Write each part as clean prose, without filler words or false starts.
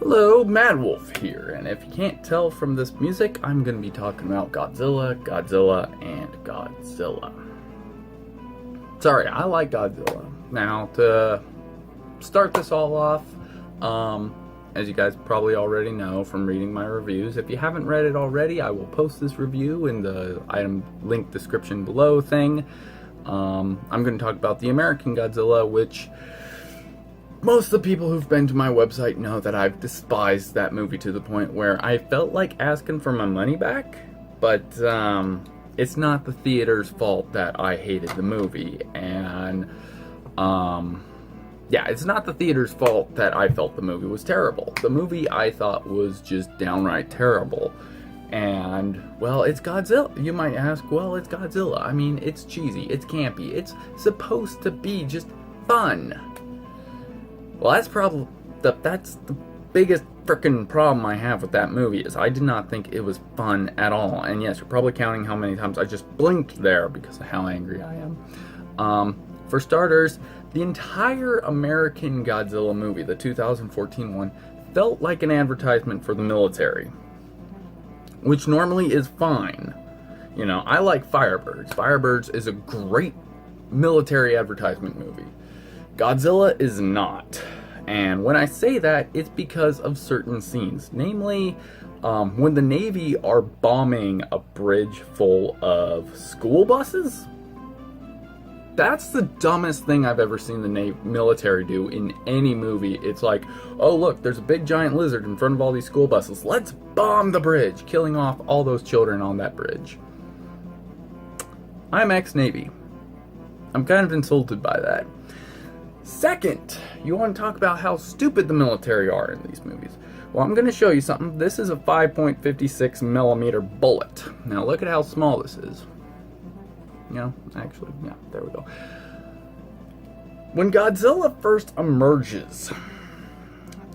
Hello, Mad Wolf here, and if you can't tell from this music, I'm going to be talking about Godzilla, and Godzilla. Sorry, I like Godzilla. Now, to start this all off, as you guys probably already know from reading my reviews, if you haven't read it already, I will post this review in the item link description below thing. I'm going to talk about the American Godzilla, which most of the people who've been to my website know that I've despised that movie to the point where I felt like asking for my money back, but it's not the theater's fault that I hated the movie, and yeah, it's not the theater's fault that I felt the movie was terrible. The movie I thought was just downright terrible. And, well, it's Godzilla. You might ask, well, it's Godzilla. I mean, it's cheesy, it's campy, it's supposed to be just fun. Well, that's the biggest frickin' problem I have with that movie, is I did not think it was fun at all. And yes, you're probably counting how many times I just blinked there because of how angry I am. For starters, the entire American Godzilla movie, the 2014 one, felt like an advertisement for the military, which normally is fine. You know, I like Firebirds. Firebirds is a great military advertisement movie. Godzilla is not. And when I say that, it's because of certain scenes. Namely, when the Navy are bombing a bridge full of school buses. That's the dumbest thing I've ever seen the military do in any movie. It's like, oh look, there's a big giant lizard in front of all these school buses. Let's bomb the bridge, killing off all those children on that bridge. I'm ex-Navy. I'm kind of insulted by that. Second, you want to talk about how stupid the military are in these movies. Well, I'm going to show you something. This is a 5.56 millimeter bullet. Now look at how small this is. You know, actually, yeah, there we go. When Godzilla first emerges,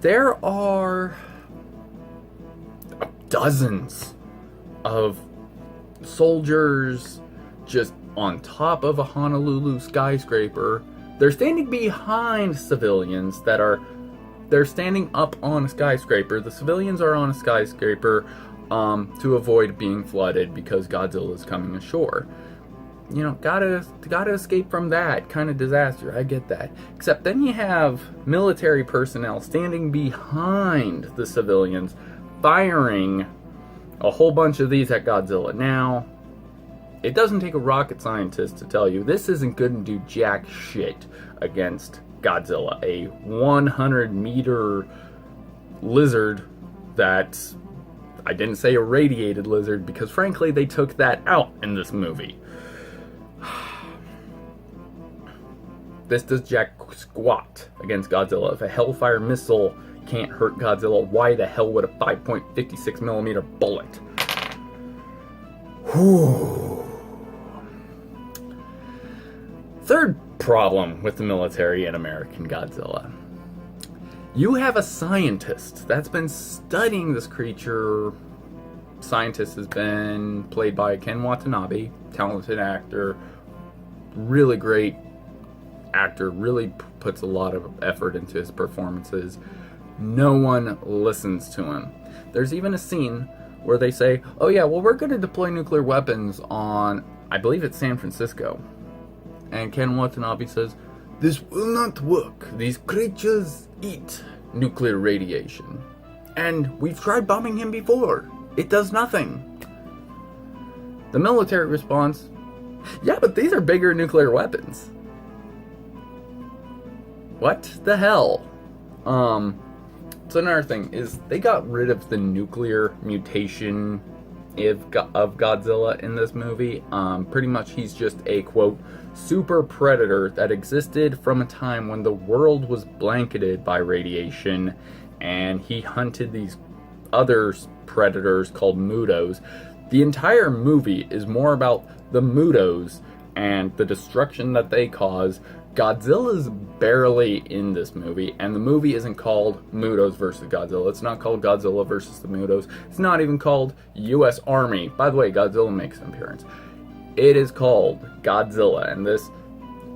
there are dozens of soldiers just on top of a Honolulu skyscraper. They're standing behind civilians they're standing up on a skyscraper. The civilians are on a skyscraper to avoid being flooded because Godzilla is coming ashore. You know, gotta escape from that kind of disaster. I get that. Except then you have military personnel standing behind the civilians, firing a whole bunch of these at Godzilla. Now, it doesn't take a rocket scientist to tell you this isn't going to do jack shit against Godzilla, a 100-meter lizard that, I didn't say a radiated lizard because frankly they took that out in this movie. This does jack squat against Godzilla. If a Hellfire missile can't hurt Godzilla, why the hell would a 5.56 millimeter bullet? Whew. Third problem with the military and American Godzilla. You have a scientist that's been studying this creature. Scientist has been played by Ken Watanabe, talented actor, really great actor, really puts a lot of effort into his performances. No one listens to him. There's even a scene where they say, oh yeah, well, we're going to deploy nuclear weapons on, I believe it's San Francisco. And Ken Watanabe says, this will not work. These creatures eat nuclear radiation. And we've tried bombing him before. It does nothing. The military responds, yeah, but these are bigger nuclear weapons. What the hell? So another thing is they got rid of the nuclear mutation of Godzilla in this movie. Pretty much he's just a, quote, super predator that existed from a time when the world was blanketed by radiation, and he hunted these other predators called Mutos. The entire movie is more about the Mutos and the destruction that they cause. Godzilla's barely in this movie, and the movie isn't called Mutos versus Godzilla. It's not called Godzilla versus the Mutos. It's not even called U.S. Army. By the way, Godzilla makes an appearance. It is called Godzilla, and this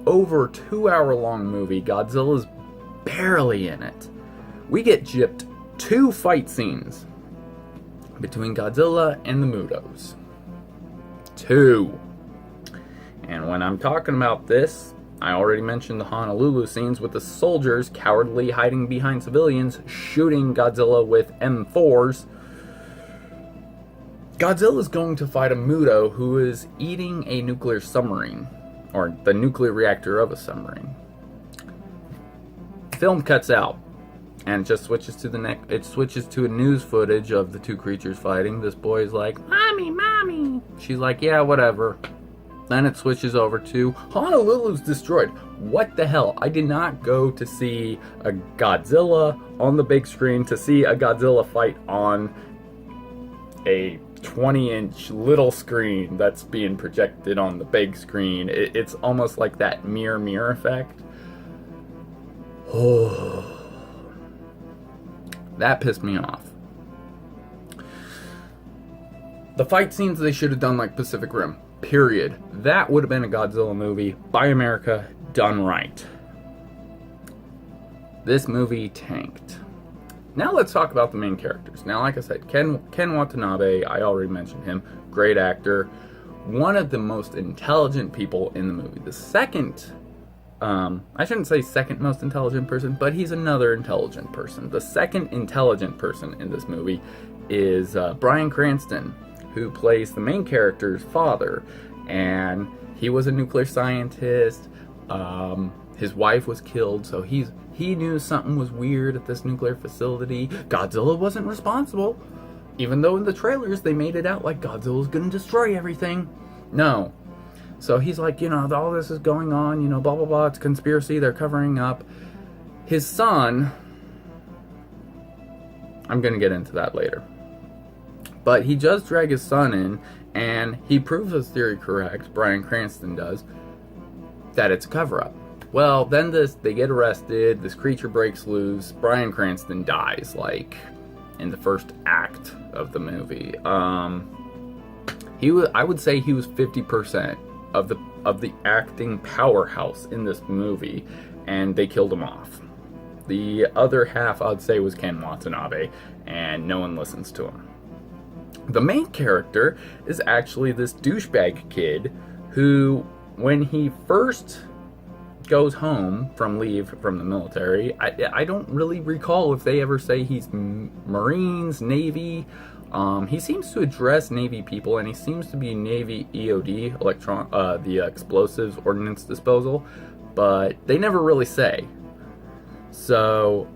over 2-hour long movie, Godzilla's barely in it. We get gypped 2 fight scenes between Godzilla and the Mutos. 2. And when I'm talking about this, I already mentioned the Honolulu scenes with the soldiers cowardly hiding behind civilians, shooting Godzilla with M4s. Godzilla is going to fight a Muto who is eating a nuclear submarine, or the nuclear reactor of a submarine. Film cuts out, and it just switches to it switches to a news footage of the 2 creatures fighting. This boy is like, "Mommy, mommy." She's like, "Yeah, whatever." Then it switches over to Honolulu's destroyed. What the hell? I did not go to see a Godzilla on the big screen to see a Godzilla fight on a 20-inch little screen that's being projected on the big screen. It's almost like that mirror effect. Oh, that pissed me off. The fight scenes, they should have done like Pacific Rim. Period. That would have been a Godzilla movie by America done right. This movie tanked. Now let's talk about the main characters. Now, like I said, Ken Watanabe, I already mentioned him. Great actor. One of the most intelligent people in the movie. The second, I shouldn't say second most intelligent person, but he's another intelligent person. The second intelligent person in this movie is Bryan Cranston, who plays the main character's father, and he was a nuclear scientist. His wife was killed, so he knew something was weird at this nuclear facility. Godzilla wasn't responsible, even though in the trailers they made it out like Godzilla's gonna destroy everything. No. So he's like, all this is going on, blah, blah, blah, it's a conspiracy, they're covering up. His son, I'm gonna get into that later. But he does drag his son in, and he proves his theory correct, Bryan Cranston does, that it's a cover-up. Well, then they get arrested, this creature breaks loose, Bryan Cranston dies, like, in the first act of the movie. I would say he was 50% of the acting powerhouse in this movie, and they killed him off. The other half, I'd say, was Ken Watanabe, and no one listens to him. The main character is actually this douchebag kid who, when he first goes home from leave from the military, I don't really recall if they ever say he's Marines, Navy. He seems to address Navy people, and he seems to be Navy EOD, the Explosives Ordnance Disposal, but they never really say. So,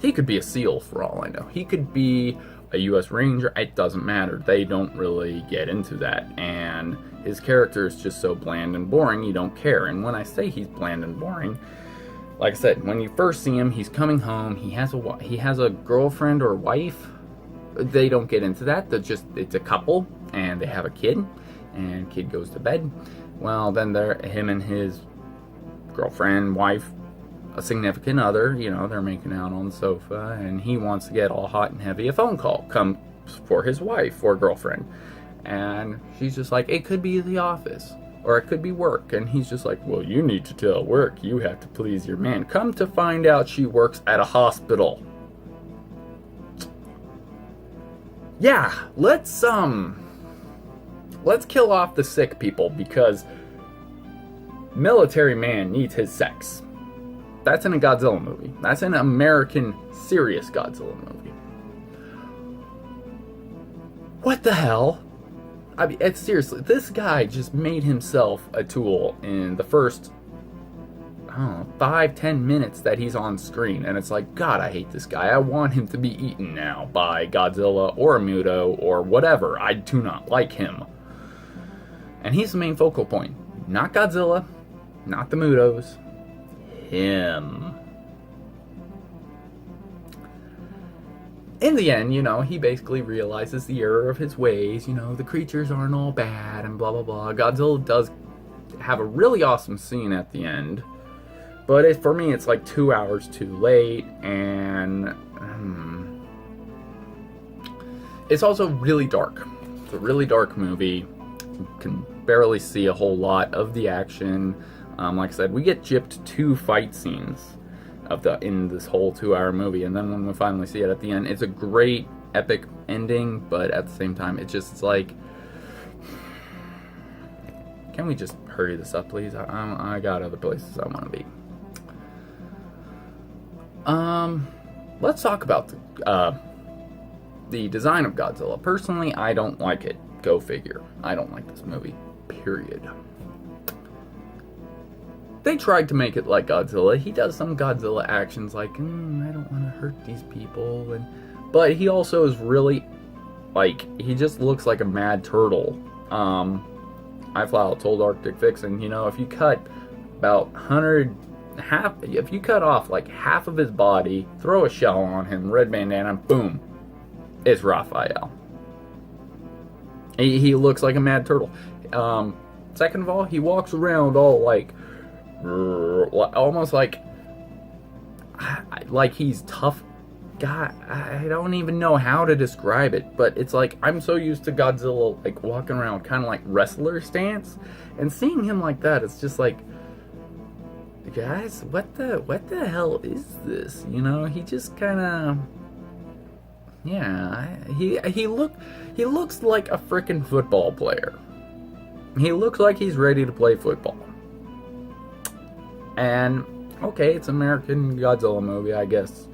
he could be a SEAL for all I know. He could be a U.S. Ranger, it doesn't matter. They don't really get into that, and his character is just so bland and boring, you don't care. And when I say he's bland and boring, like I said, when you first see him, he's coming home, he has a girlfriend or wife. They don't get into that. It's a couple, and they have a kid, and kid goes to bed. Well, then him and his girlfriend, wife, a significant other, they're making out on the sofa, and he wants to get all hot and heavy. A phone call comes for his wife or girlfriend, and she's just like, it could be the office, or it could be work, and he's just like, well, you need to tell work, you have to please your man. Come to find out, she works at a hospital. Yeah, let's kill off the sick people, because military man needs his sex. That's in a Godzilla movie. That's an American serious Godzilla movie. What the hell? I mean, seriously, this guy just made himself a tool in the first, 5-10 minutes that he's on screen. And it's like, God, I hate this guy. I want him to be eaten now by Godzilla or a Muto or whatever. I do not like him. And he's the main focal point. Not Godzilla, not the Mutos. Him. In the end, he basically realizes the error of his ways. The creatures aren't all bad and blah, blah, blah. Godzilla does have a really awesome scene at the end. But for me, it's like 2 hours too late. And it's also really dark. It's a really dark movie. You can barely see a whole lot of the action. Like I said, we get gypped 2 fight scenes. in this whole 2-hour movie. And then when we finally see it at the end, it's a great epic ending, but at the same time, it's like, can we just hurry this up, please? I got other places I want to be. Let's talk about the design of Godzilla. Personally, I don't like it. Go figure. I don't like this movie. Period. They tried to make it like Godzilla. He does some Godzilla actions like, I don't want to hurt these people, but he also is really, like, he just looks like a mad turtle. I flat out told Arctic Vixen, if you cut about if you cut off like half of his body, throw a shell on him, red bandana, boom, it's Raphael. He looks like a mad turtle. Second of all, he walks around all like, almost like he's tough guy. I don't even know how to describe it, but it's like, I'm so used to Godzilla like walking around kind of like wrestler stance, and seeing him like that, it's just like, guys, what the hell is this? He just kind of, yeah, he looks like a freaking football player. He looks like he's ready to play football. And okay, it's an American Godzilla movie, I guess.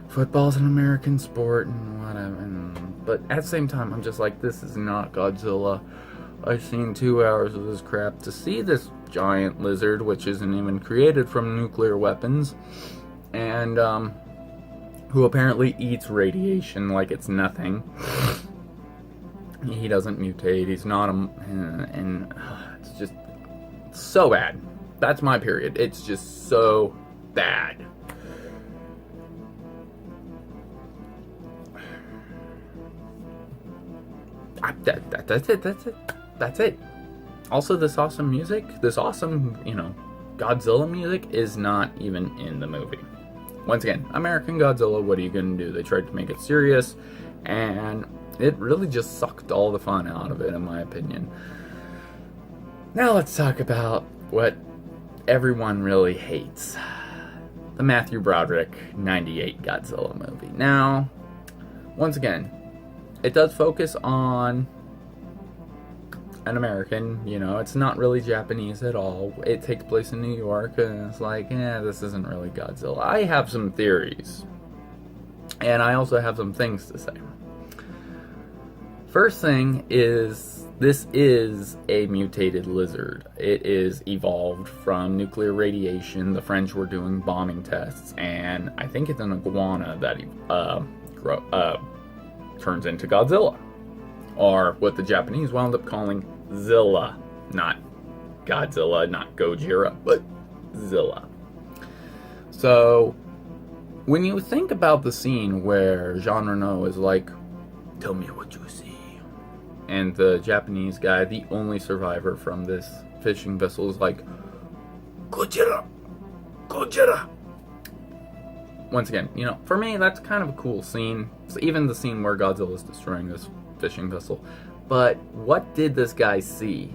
Football's an American sport and whatever. But at the same time, I'm just like, this is not Godzilla. I've seen 2 hours of this crap. To see this giant lizard, which isn't even created from nuclear weapons, and who apparently eats radiation like it's nothing. He doesn't mutate. He's not and it's just so bad. That's my period. It's just so bad. That's it. Also, this awesome music, this awesome, Godzilla music is not even in the movie. Once again, American Godzilla, what are you going to do? They tried to make it serious, and it really just sucked all the fun out of it, in my opinion. Now let's talk about what everyone really hates. The Matthew Broderick 98 Godzilla movie. Now, once again, it does focus on an American, it's not really Japanese at all. It takes place in New York, and it's like, this isn't really Godzilla. I have some theories, and I also have some things to say. First thing is, this is a mutated lizard. It is evolved from nuclear radiation. The French were doing bombing tests, and I think it's an iguana that turns into Godzilla, or what the Japanese wound up calling Zilla. Not Godzilla, not Gojira, but Zilla. So, when you think about the scene where Jean Reno is like, tell me what you see, and the Japanese guy, the only survivor from this fishing vessel, is like, Gojira, Gojira. Once again, for me, that's kind of a cool scene. It's even the scene where Godzilla is destroying this fishing vessel. But what did this guy see?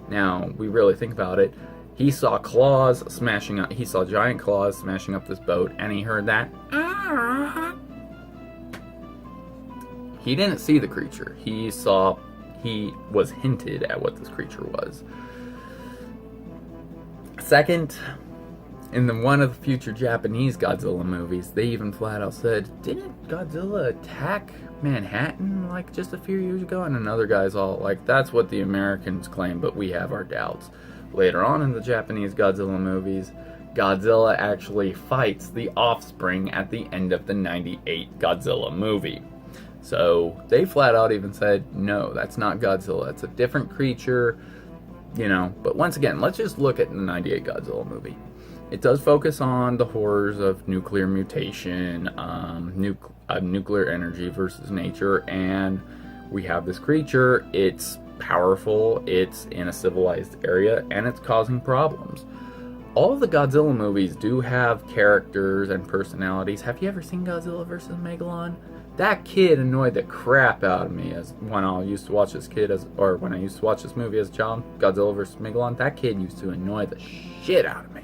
Now, we really think about it. He saw claws smashing up. He saw giant claws smashing up this boat, and he heard that. He didn't see the creature. He was hinted at what this creature was. Second, in one of the future Japanese Godzilla movies, they even flat out said, didn't Godzilla attack Manhattan like just a few years ago? And another guy's all like, that's what the Americans claim, but we have our doubts. Later on in the Japanese Godzilla movies, Godzilla actually fights the offspring at the end of the 98 Godzilla movie. So they flat out even said, no, that's not Godzilla, it's a different creature, But once again, let's just look at the 98 Godzilla movie. It does focus on the horrors of nuclear mutation, nuclear energy versus nature, and we have this creature. It's powerful, it's in a civilized area, and it's causing problems. All of the Godzilla movies do have characters and personalities. Have you ever seen Godzilla vs. Megalon? That kid annoyed the crap out of me when I used to watch this movie as a child, Godzilla vs. Megalon. That kid used to annoy the shit out of me.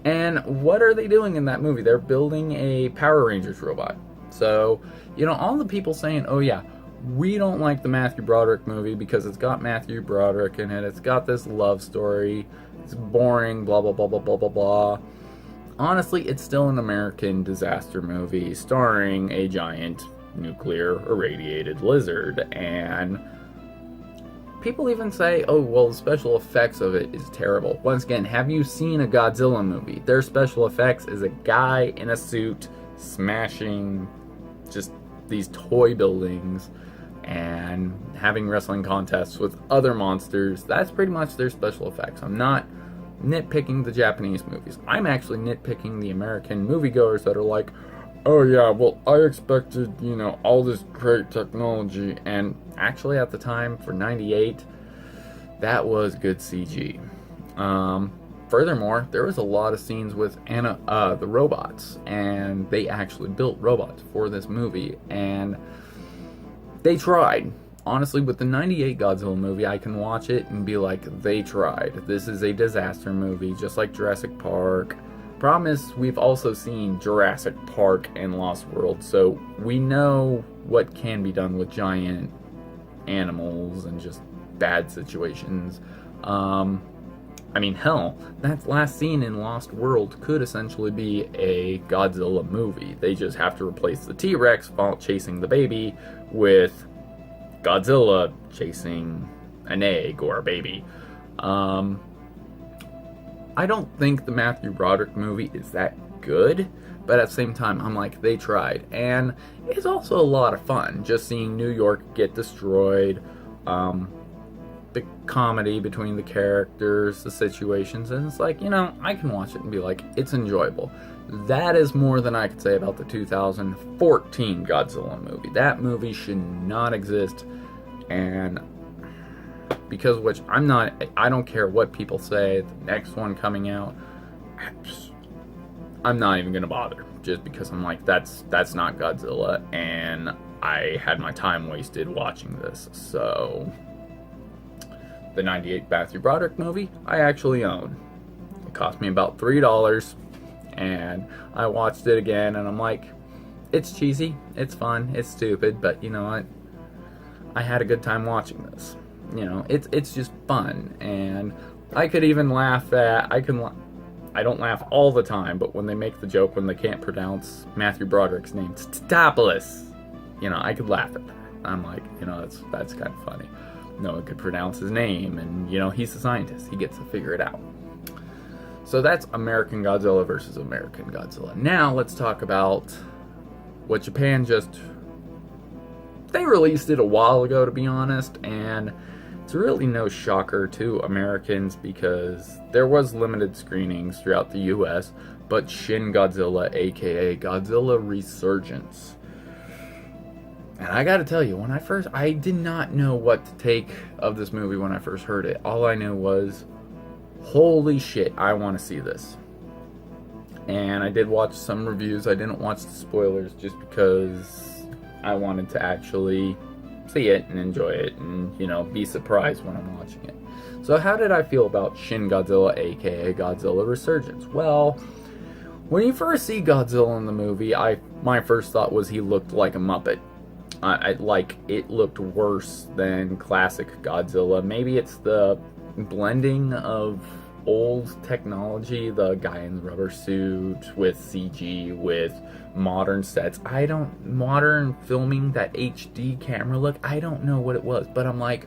And what are they doing in that movie? They're building a Power Rangers robot. So, all the people saying, oh yeah, we don't like the Matthew Broderick movie because it's got Matthew Broderick in it, it's got this love story, it's boring, blah, blah, blah, blah, blah, blah, blah. Honestly, it's still an American disaster movie starring a giant nuclear irradiated lizard, and people even say, oh, well, the special effects of it is terrible. Once again, have you seen a Godzilla movie? Their special effects is a guy in a suit smashing just these toy buildings and having wrestling contests with other monsters. That's pretty much their special effects. I'm not nitpicking the Japanese movies. I'm actually nitpicking the American moviegoers that are like, oh yeah, well, I expected, all this great technology. And actually, at the time, for 98, that was good CG. Furthermore, there was a lot of scenes with the robots, and they actually built robots for this movie, and they tried. Honestly, with the 98 Godzilla movie, I can watch it and be like, they tried. This is a disaster movie, just like Jurassic Park. Problem is, we've also seen Jurassic Park and Lost World, so we know what can be done with giant animals and just bad situations. Hell, that last scene in Lost World could essentially be a Godzilla movie. They just have to replace the T-Rex chasing the baby with Godzilla chasing an egg or a baby. I don't think the Matthew Broderick movie is that good, but at the same time, I'm like, they tried. And it's also a lot of fun, just seeing New York get destroyed, the comedy between the characters, the situations, and it's like, I can watch it and be like, it's enjoyable. That is more than I could say about the 2014 Godzilla movie. That movie should not exist, and because of which I don't care what people say, the next one coming out, I'm not even gonna bother, just because I'm like, that's not Godzilla, and I had my time wasted watching this. So the 98 Matthew Broderick movie, I actually own. It cost me about $3, and I watched it again, and I'm like, it's cheesy, it's fun, it's stupid, but you know what? I had a good time watching this. It's just fun, and I could even laugh at, I don't laugh all the time, but when they make the joke when they can't pronounce Matthew Broderick's name, Totopoulos, I could laugh at that. I'm like, that's kind of funny. No one could pronounce his name, and he's a scientist, he gets to figure it out. So that's American Godzilla versus American Godzilla. Now let's talk about what Japan they released it a while ago, to be honest, and it's really no shocker to Americans because there was limited screenings throughout the US, but Shin Godzilla, aka Godzilla Resurgence. And I gotta tell you, I did not know what to take of this movie when I first heard it. All I knew was, holy shit, I want to see this. And I did watch some reviews. I didn't watch the spoilers just because I wanted to actually see it and enjoy it and, be surprised when I'm watching it. So how did I feel about Shin Godzilla, aka Godzilla Resurgence? Well, when you first see Godzilla in the movie, my first thought was he looked like a Muppet. It looked worse than classic Godzilla. Maybe it's the blending of old technology, the guy in the rubber suit with CG, with modern sets. Modern filming, that HD camera look, I don't know what it was, but I'm like,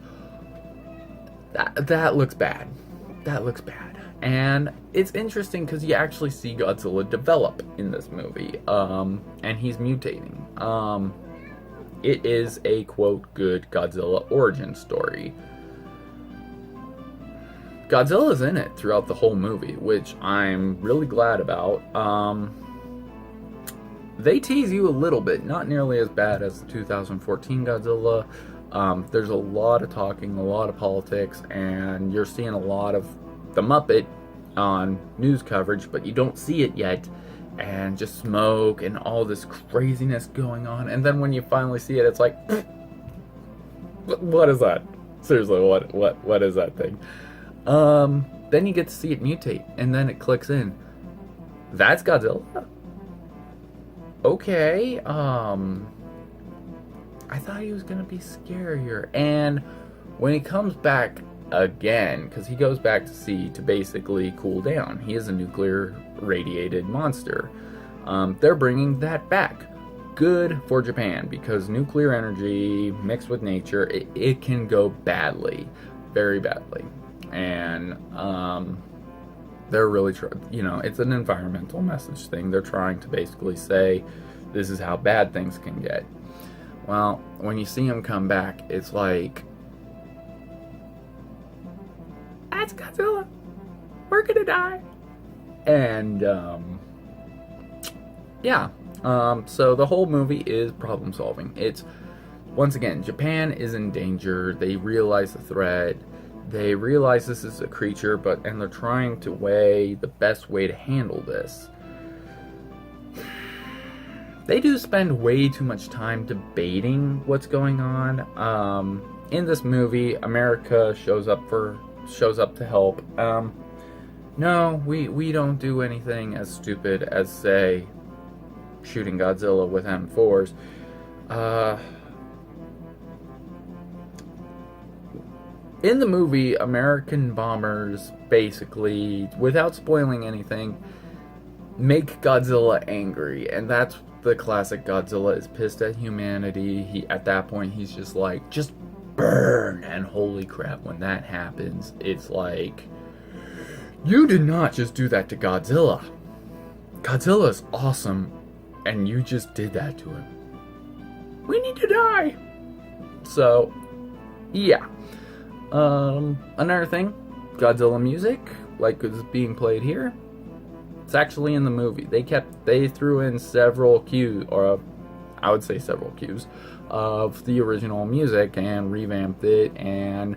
that looks bad. That looks bad. And it's interesting because you actually see Godzilla develop in this movie, and he's mutating. It is a, quote, good Godzilla origin story. Godzilla's in it throughout the whole movie, which I'm really glad about. They tease you a little bit, not nearly as bad as the 2014 Godzilla. There's a lot of talking, a lot of politics, and you're seeing a lot of the Muppet on news coverage, but you don't see it yet. And just smoke and all this craziness going on, and then when you finally see it, it's like, what is that? Seriously, what is that thing? Then you get to see it mutate, and then it clicks in. That's Godzilla? Okay, I thought he was gonna be scarier. And when he comes back again, because he goes back to sea to basically cool down, he is a nuclear radiated monster. They're bringing that back. Good for Japan, because nuclear energy mixed with nature, it can go badly, very badly. And they're really it's an environmental message thing. They're trying to basically say this is how bad things can get. Well, when you see him come back, it's like, that's Godzilla, we're gonna die. And so the whole movie is problem solving. It's, once again, Japan is in danger. They realize the threat. They realize this is a creature, and they're trying to weigh the best way to handle this. They do spend way too much time debating what's going on. In this movie, America shows up to help. No, we don't do anything as stupid as, say, shooting Godzilla with M4s. In the movie, American bombers basically, without spoiling anything, make Godzilla angry, and that's the classic Godzilla is pissed at humanity. At that point, he's just like, just burn, and holy crap, when that happens, it's like, you did not just do that to Godzilla. Godzilla is awesome, and you just did that to him. We need to die. So, yeah. Another thing, Godzilla music, like is being played here, it's actually in the movie. They threw in several cues, or I would say several cues, of the original music and revamped it, and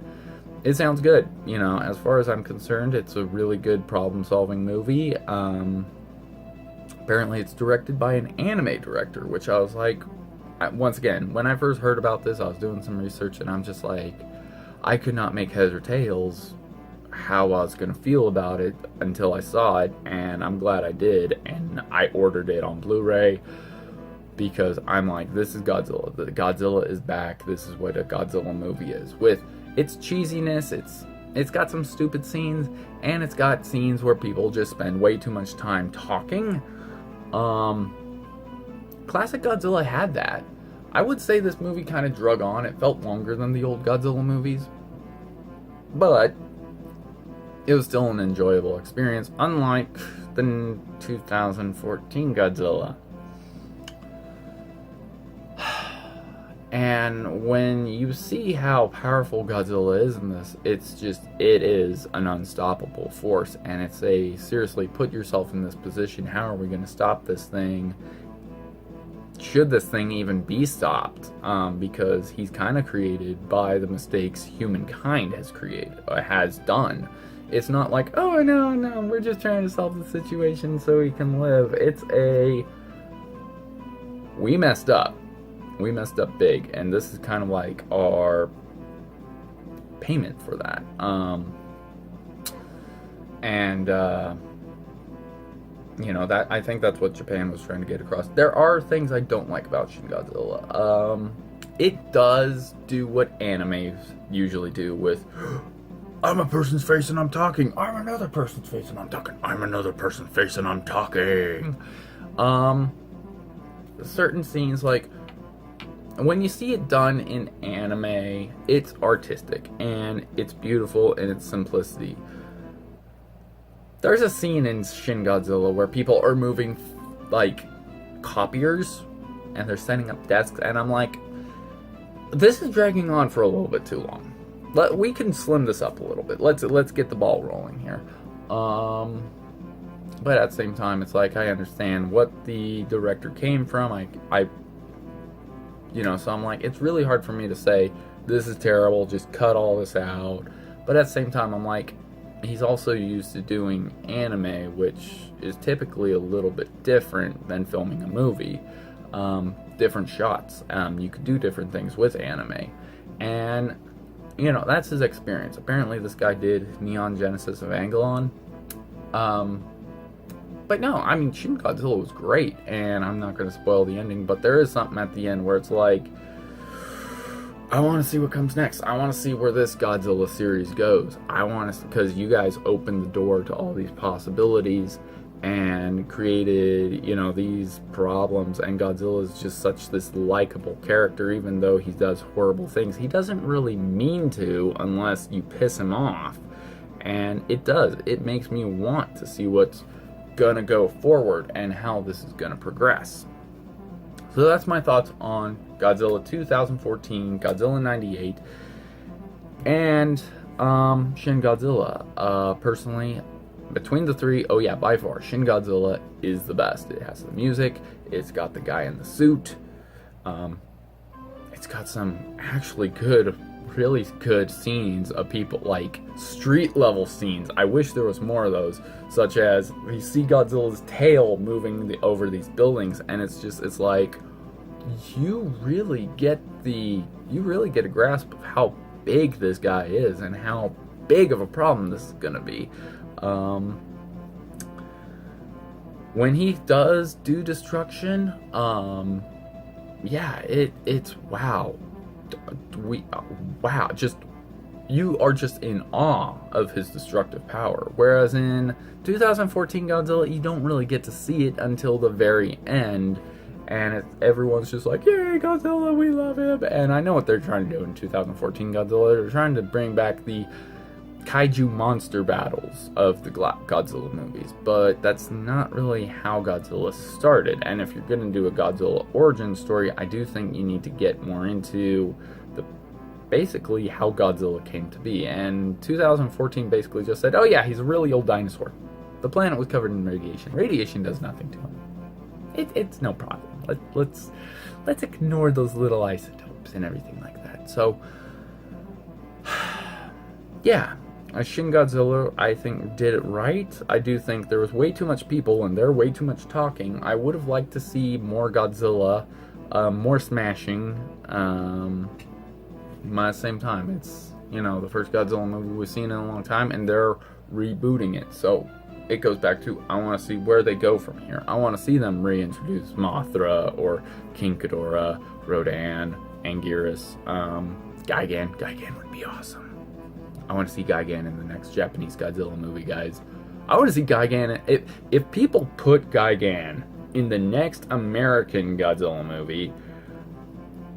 it sounds good. You know, as far as I'm concerned, it's a really good problem-solving movie. Apparently it's directed by an anime director, which I was like, once again, when I first heard about this, I was doing some research, and I'm just like, I could not make heads or tails how I was going to feel about it until I saw it, and I'm glad I did, and I ordered it on Blu-ray, because I'm like, this is Godzilla. The Godzilla is back. This is what a Godzilla movie is. With its cheesiness, it's got some stupid scenes, and it's got scenes where people just spend way too much time talking. Classic Godzilla had that. I would say this movie kind of drug on. It felt longer than the old Godzilla movies, but it was still an enjoyable experience, unlike the 2014 Godzilla. And when you see how powerful Godzilla is in this, it is an unstoppable force, and it's seriously, put yourself in this position. How are we going to stop this thing? Should this thing even be stopped? Because he's kind of created by the mistakes humankind has done. It's not like, oh no, we're just trying to solve the situation so we can live. We messed up. We messed up big, and this is kind of like our payment for that. That, I think that's what Japan was trying to get across. There are things I don't like about Shin Godzilla. It does do what animes usually do with, I'm a person's face and I'm talking. I'm another person's face and I'm talking. I'm another person's face and I'm talking. Certain scenes, like, when you see it done in anime, it's artistic and it's beautiful in its simplicity. There's a scene in Shin Godzilla where people are moving like copiers and they're setting up desks, and I'm like, this is dragging on for a little bit too long. We can slim this up a little bit. Let's get the ball rolling here. But at the same time, it's like, I understand what the director came from. So I'm like, it's really hard for me to say, this is terrible, just cut all this out. But at the same time, I'm like, he's also used to doing anime, which is typically a little bit different than filming a movie. Different shots. You could do different things with anime. And, that's his experience. Apparently this guy did Neon Genesis Evangelion. But no, I mean, Shin Godzilla was great, and I'm not going to spoil the ending, but there is something at the end where it's like, I want to see what comes next. I want to see where this Godzilla series goes. I want to, because you guys opened the door to all these possibilities and created, you know, these problems, and Godzilla is just such this likable character, even though he does horrible things. He doesn't really mean to unless you piss him off, and it does. It makes me want to see what's gonna go forward and how this is gonna progress. So that's my thoughts on Godzilla 2014, Godzilla 98, and Shin Godzilla. Personally, between the three, oh yeah, by far, Shin Godzilla is the best. It has the music, it's got the guy in the suit, it's got some actually good, really good scenes of people, like street level scenes. I wish there was more of those, such as you see Godzilla's tail moving over these buildings, and it's like you really get a grasp of how big this guy is and how big of a problem this is gonna be. When he does do destruction, yeah, it's wow. Wow, just you are just in awe of his destructive power. Whereas in 2014 Godzilla, you don't really get to see it until the very end, and everyone's just like, "Yay, Godzilla, we love him!" And I know what they're trying to do in 2014 Godzilla. They're trying to bring back the kaiju monster battles of the Godzilla movies, but that's not really how Godzilla started. And if you're going to do a Godzilla origin story, I do think you need to get more into basically how Godzilla came to be. And 2014 basically just said, oh yeah, he's a really old dinosaur. The planet was covered in radiation. Radiation does nothing to him. It's no problem. Let's ignore those little isotopes and everything like that. So yeah, Shin Godzilla, I think, did it right. I do think there was way too much people and there way too much talking. I would have liked to see more Godzilla, more smashing. But at the same time, it's, you know, the first Godzilla movie we've seen in a long time, and they're rebooting it. So it goes back to, I want to see where they go from here. I want to see them reintroduce Mothra or King Ghidorah, Rodan, Anguirus, Gigan. Gigan would be awesome. I want to see Gigan in the next Japanese Godzilla movie, guys. I want to see Gigan. If people put Gigan in the next American Godzilla movie,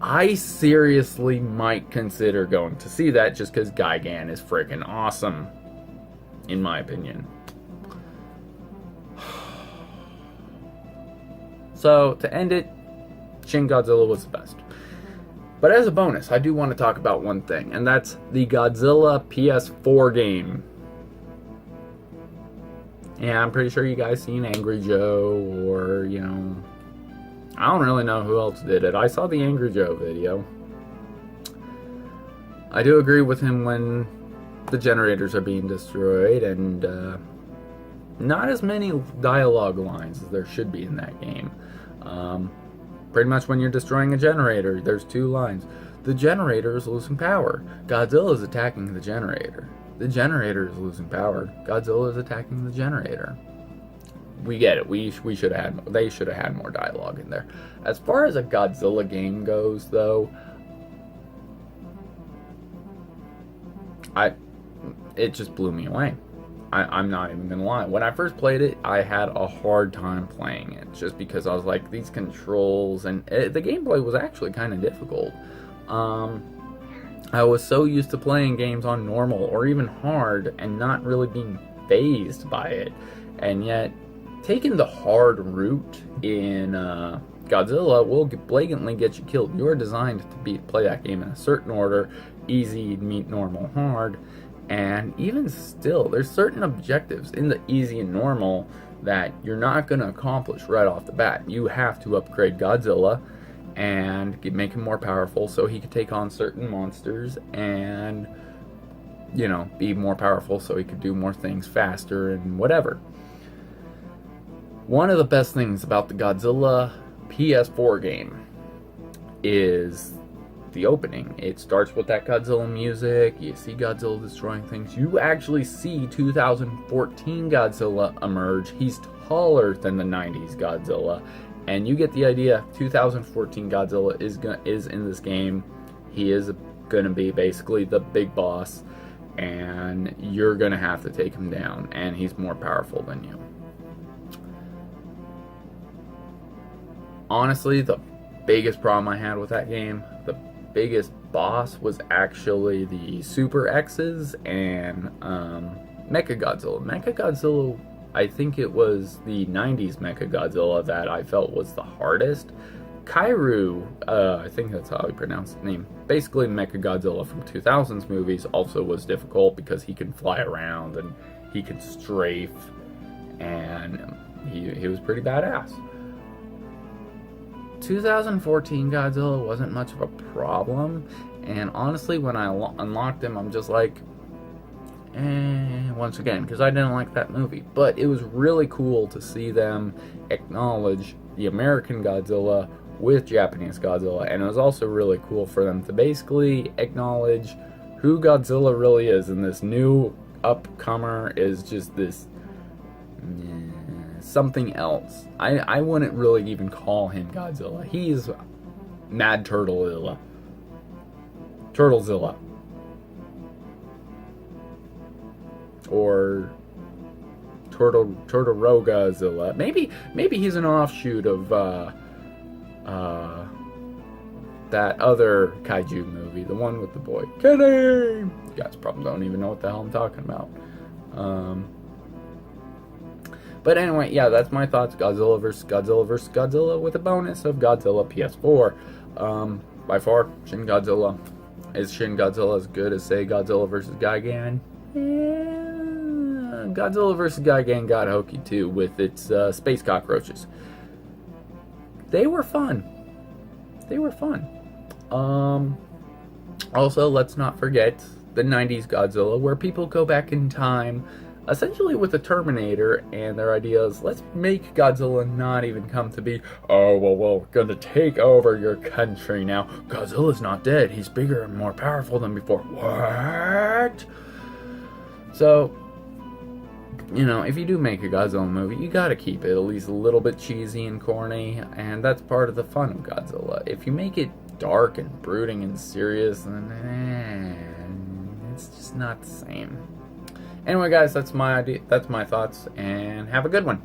I seriously might consider going to see that, just because Gigan is freaking awesome, in my opinion. So, to end it, Shin Godzilla was the best. But as a bonus, I do want to talk about one thing, and that's the Godzilla PS4 game. Yeah, I'm pretty sure you guys seen Angry Joe, or, you know, I don't really know who else did it. I saw the Angry Joe video. I do agree with him when the generators are being destroyed, and not as many dialogue lines as there should be in that game. Pretty much when you're destroying a generator, there's two lines. The generator is losing power. Godzilla is attacking the generator. The generator is losing power. Godzilla is attacking the generator. We get it. They should have had more dialogue in there. As far as a Godzilla game goes, though, it just blew me away. I'm not even gonna lie. When I first played it, I had a hard time playing it, just because I was like, these controls, and the gameplay was actually kind of difficult. I was so used to playing games on normal or even hard and not really being fazed by it, and yet taking the hard route in Godzilla will blatantly get you killed. You are designed to play that game in a certain order: easy, meet normal, hard. And even still, there's certain objectives in the easy and normal that you're not going to accomplish right off the bat. You have to upgrade Godzilla and make him more powerful so he could take on certain monsters, and, you know, be more powerful so he could do more things faster and whatever. One of the best things about the Godzilla PS4 game is the opening. It starts with that Godzilla music. You see Godzilla destroying things. You actually see 2014 Godzilla emerge. He's taller than the 90s Godzilla. And you get the idea. 2014 Godzilla is in this game. He is going to be basically the big boss, and you're going to have to take him down, and he's more powerful than you. Honestly, the biggest problem I had with that game, the biggest boss, was actually the Super X's and Mechagodzilla. Mechagodzilla, I think it was the 90s Mechagodzilla that I felt was the hardest. Kairu, I think that's how you pronounce the name. Basically, Mechagodzilla from 2000s movies also was difficult because he can fly around and he can strafe, and he was pretty badass. 2014 Godzilla wasn't much of a problem, and honestly, when I unlocked him, I'm just like, once again, because I didn't like that movie. But it was really cool to see them acknowledge the American Godzilla with Japanese Godzilla, and it was also really cool for them to basically acknowledge who Godzilla really is, and this new upcomer is just this something else. I wouldn't really even call him Godzilla. He's Mad Turtlezilla. Or Turtlerogazilla. Maybe he's an offshoot of that other kaiju movie, the one with the boy. Kenny! You guys probably don't even know what the hell I'm talking about. But anyway, yeah, that's my thoughts. Godzilla vs. Godzilla with a bonus of Godzilla PS4. By far, Shin Godzilla. Is Shin Godzilla as good as, say, Godzilla vs. Gigan? Yeah, Godzilla vs. Gigan got hokey too with its space cockroaches. They were fun. Also, let's not forget the 90s Godzilla, where people go back in time, essentially with the Terminator, and their idea is, let's make Godzilla not even come to be, oh, well, we're gonna take over your country now. Godzilla's not dead. He's bigger and more powerful than before. What? So, you know, if you do make a Godzilla movie, you gotta keep it at least a little bit cheesy and corny, and that's part of the fun of Godzilla. If you make it dark and brooding and serious, then it's just not the same. Anyway, guys, that's my idea. That's my thoughts, and have a good one.